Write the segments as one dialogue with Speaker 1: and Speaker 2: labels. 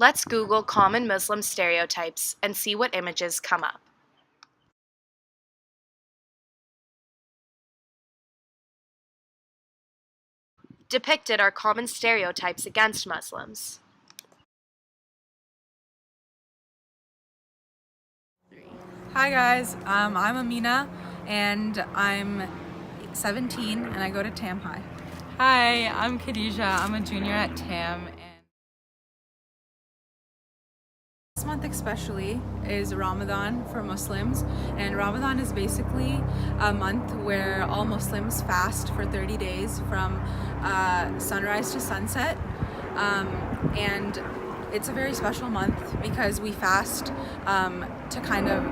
Speaker 1: Let's Google common Muslim stereotypes and see what images come up. Depicted are common stereotypes against Muslims.
Speaker 2: Hi guys, I'm Amina and I'm 17 and I go to Tam High.
Speaker 3: Hi, I'm Khadija. I'm a junior at TAM. And
Speaker 2: this month especially is Ramadan for Muslims, and Ramadan is basically a month where all Muslims fast for 30 days from sunrise to sunset, and it's a very special month because we fast to kind of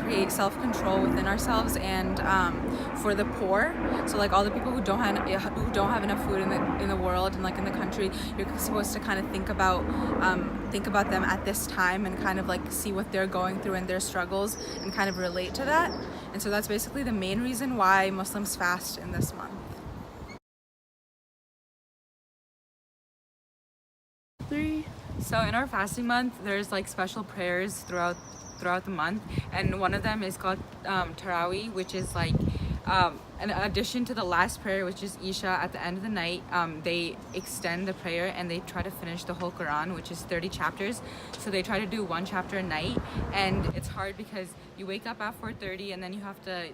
Speaker 2: create self-control within ourselves and for the poor. So like all the people who don't have enough food in the world and like in the country, you're supposed to kind of think about them at this time and kind of like see what they're going through and their struggles and kind of relate to that. And so that's basically the main reason why Muslims fast in this month.
Speaker 3: so in our fasting month, there's like special prayers throughout the month, and one of them is called Tarawih, which is like in addition to the last prayer, which is Isha at the end of the night. They extend the prayer and they try to finish the whole Quran, which is 30 chapters. So they try to do one chapter a night, and it's hard because you wake up at 4:30 and then you have to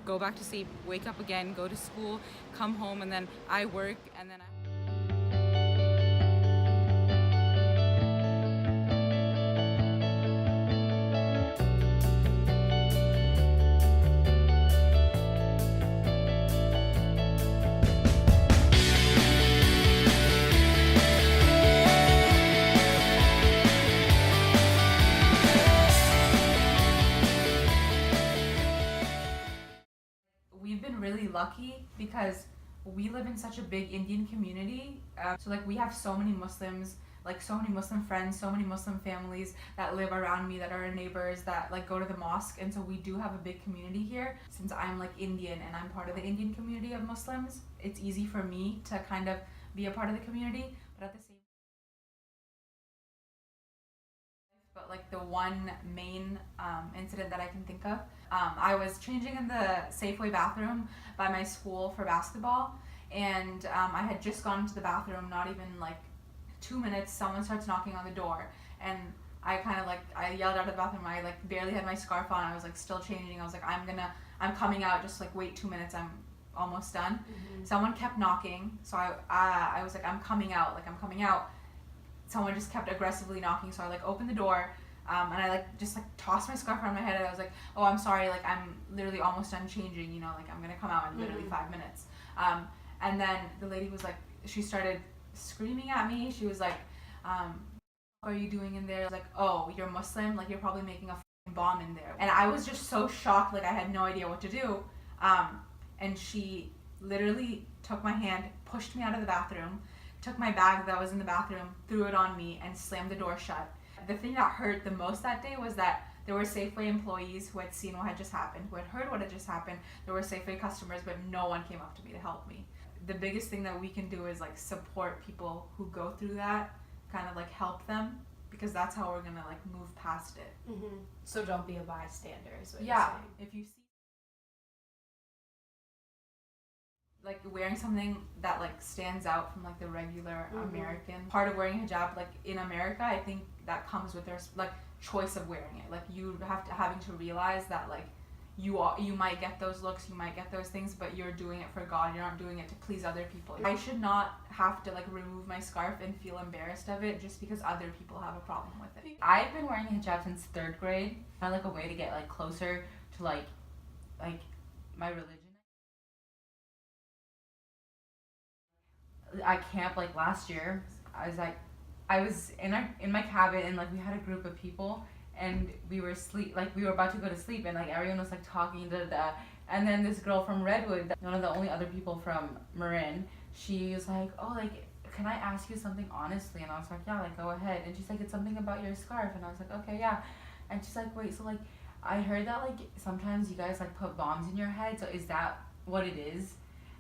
Speaker 3: go back to sleep, wake up again, go to school, come home, and then I work, and then
Speaker 2: We've been really lucky because we live in such a big Indian community. So like we have so many Muslims, like so many Muslim friends, so many Muslim families that live around me that are our neighbors that like go to the mosque. And so we do have a big community here. Since I'm like Indian and I'm part of the Indian community of Muslims, it's easy for me to kind of be a part of the community. But at the same but like the one main incident that I can think of, I was changing in the Safeway bathroom by my school for basketball, and I had just gone into the bathroom, not even like 2 minutes, someone starts knocking on the door, and I kind of like, I yelled out of the bathroom, I like barely had my scarf on, I was like still changing, I was like, I'm coming out, just like wait 2 minutes, I'm almost done. Someone kept knocking, so I was like, I'm coming out. Someone just kept aggressively knocking, so I like opened the door, and I like just like tossed my scarf around my head, and I was like, oh, I'm sorry, like I'm literally almost done changing, like I'm gonna come out in literally 5 minutes. And then the lady was like, she started screaming at me. She was like, what are you doing in there? I was like, oh, you're Muslim, like you're probably making a bomb in there. And I was just so shocked, like I had no idea what to do. And she literally took my hand, pushed me out of the bathroom, took my bag that was in the bathroom, threw it on me, and slammed the door shut. The thing that hurt the most that day was that there were Safeway employees who had seen what had just happened, who had heard what had just happened. There were Safeway customers, but no one came up to me to help me. The biggest thing that we can do is like support people who go through that, kind of like help them, because that's how we're gonna like move past it.
Speaker 4: So don't be a bystander is what
Speaker 2: Yeah,
Speaker 4: you're saying.
Speaker 2: if you see like wearing something that like stands out from like the regular American part of wearing hijab, like in America, I think that comes with their like choice of wearing it. Like you have to having to realize that like you might get those looks, you might get those things, but you're doing it for God. You're not doing it to please other people. I should not have to like remove my scarf and feel embarrassed of it just because other people have a problem with it.
Speaker 5: I've been wearing hijab since 3rd grade. Kind of like a way to get like closer to like my religion. I camp like last year. I was in my cabin, and like we had a group of people, and we were about to go to sleep, and like everyone was like talking and then this girl from Redwood, one of the only other people from Marin, she was like, oh, like, can I ask you something honestly? And I was like, yeah, like go ahead. And she's like, it's something about your scarf. And I was like, okay, yeah. And she's like, wait, so like I heard that like sometimes you guys like put bombs in your head, so is that what it is?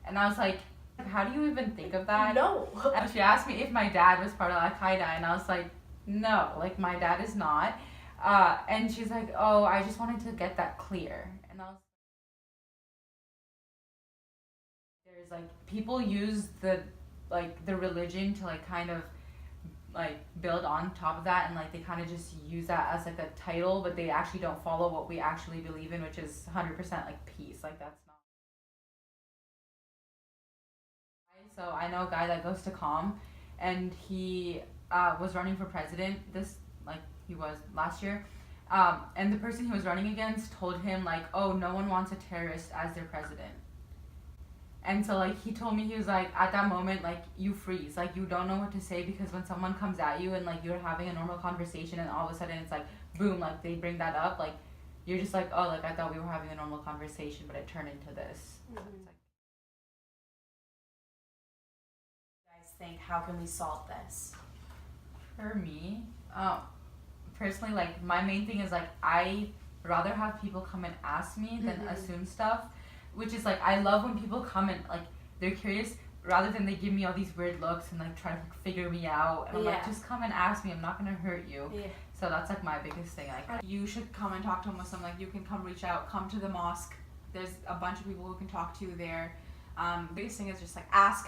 Speaker 5: And I was like, how do you even think of that?
Speaker 4: No.
Speaker 5: And she asked me if my dad was part of Al Qaeda, and I was like, no, like my dad is not. And she's like, oh, I just wanted to get that clear. And I was there's like people use the religion to like kind of like build on top of that, and like they kind of just use that as like a title, but they actually don't follow what we actually believe in, which is 100% like peace. Like that's not. So I know a guy that goes to COM, and he was running for president. He was last year, and the person he was running against told him like, oh, no one wants a terrorist as their president. And so like he told me, he was like, at that moment like you freeze, like you don't know what to say, because when someone comes at you and like you're having a normal conversation and all of a sudden it's like boom, like they bring that up, like you're just like, oh, like I thought we were having a normal conversation but it turned into this.
Speaker 4: You guys think, how can we solve this?
Speaker 5: For me, personally, like my main thing is like I rather have people come and ask me than assume stuff, which is like I love when people come and like they're curious rather than they give me all these weird looks and like try to figure me out, and I'm like, just come and ask me, I'm not gonna hurt you. So that's like my biggest thing. Like
Speaker 2: You should come and talk to a Muslim. Like you can come reach out, come to the mosque. There's a bunch of people who can talk to you there. Biggest thing is just like ask.